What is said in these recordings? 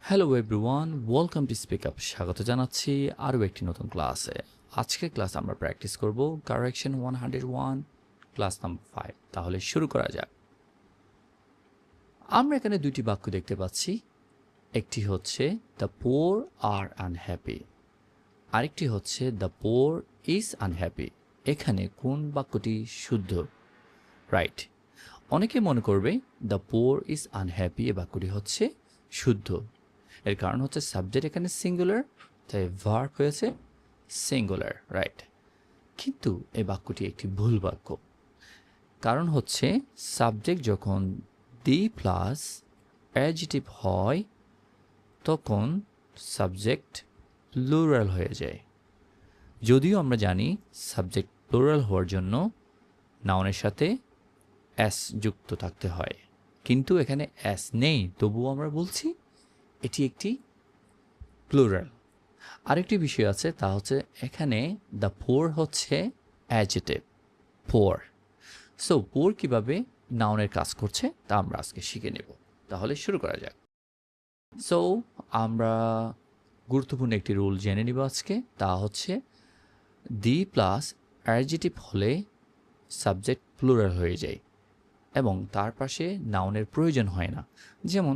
Hello everyone, welcome to speak up. স্বাগত জানাচ্ছি আরও একটি নতুন ক্লাসে। আজকের ক্লাস আমরা প্র্যাকটিস করব কারেকশন 101, ক্লাস নাম্বার 5। তাহলে শুরু করা যাক। আমরা এখানে দুইটি বাক্য দেখতে পাচ্ছি। একটি হচ্ছে দ্য পোর আর আনহ্যাপি, আরেকটি হচ্ছে দ্য পোর ইজ আনহ্যাপি। এখানে কোন বাক্যটি শুদ্ধ? রাইট। অনেকে মনে করবে দ্য পোর ইজ আনহ্যাপি এ বাক্যটি হচ্ছে শুদ্ধ। এর কারণ হচ্ছে সাবজেক্ট এখানে সিঙ্গুলার, তাই ভার্ব হয়েছে সিঙ্গুলার, রাইট। কিন্তু এই বাক্যটি একটি ভুল বাক্য। কারণ হচ্ছে সাবজেক্ট যখন দি প্লাস অ্যাডজেক্টিভ হয় তখন সাবজেক্ট প্লুরাল হয়ে যায়। যদিও আমরা জানি সাবজেক্ট প্লুরাল হওয়ার জন্য নাউনের সাথে এস যুক্ত থাকতে হয়, কিন্তু এখানে এস নেই, তবুও আমরা বলছি এটি একটি প্লুরাল। আরেকটি বিষয় আছে, তা হচ্ছে এখানে দ্য পোর হচ্ছে অ্যাডজেক্টিভ পোর। সো পোর কীভাবে নাউনের কাজ করছে তা আমরা আজকে শিখে নেব। তাহলে শুরু করা যাক। সো আমরা গুরুত্বপূর্ণ একটি রুল জেনে নিব আজকে, তা হচ্ছে দি প্লাস অ্যাডজেক্টিভ হলে সাবজেক্ট প্লুরাল হয়ে যায় এবং তার পাশে নাউনের প্রয়োজন হয় না। যেমন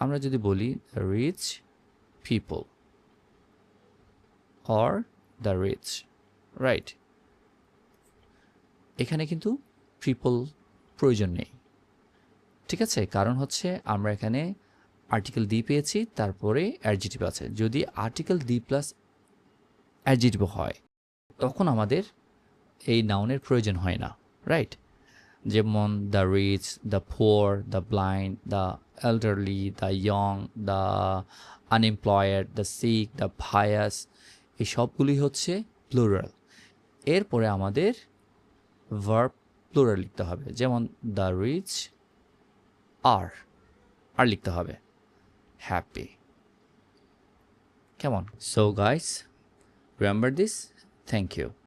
আমরা যদি বলি rich people or the rich, right. এখানে কিন্তু ট্রিপল প্রয়োজন নেই, ঠিক আছে? কারণ হচ্ছে আমরা এখানে আর্টিকেল দি পেয়েছি, তারপরে অ্যাডজেক্টিভ আছে। যদি আর্টিকেল দি প্লাস অ্যাডজেক্টিভ হয় তখন আমাদের এই নাউনের প্রয়োজন হয় না, রাইট। যেমন the rich, the poor, the blind, the elderly, the young, the unemployed, the sick, the bias, এই সবগুলি হচ্ছে প্লুরাল। এরপরে আমাদের ভার্ব প্লুরাল লিখতে হবে, যেমন দ্য রিচ আর লিখতে হবে হ্যাপি। কেমন? So guys, remember this. Thank you.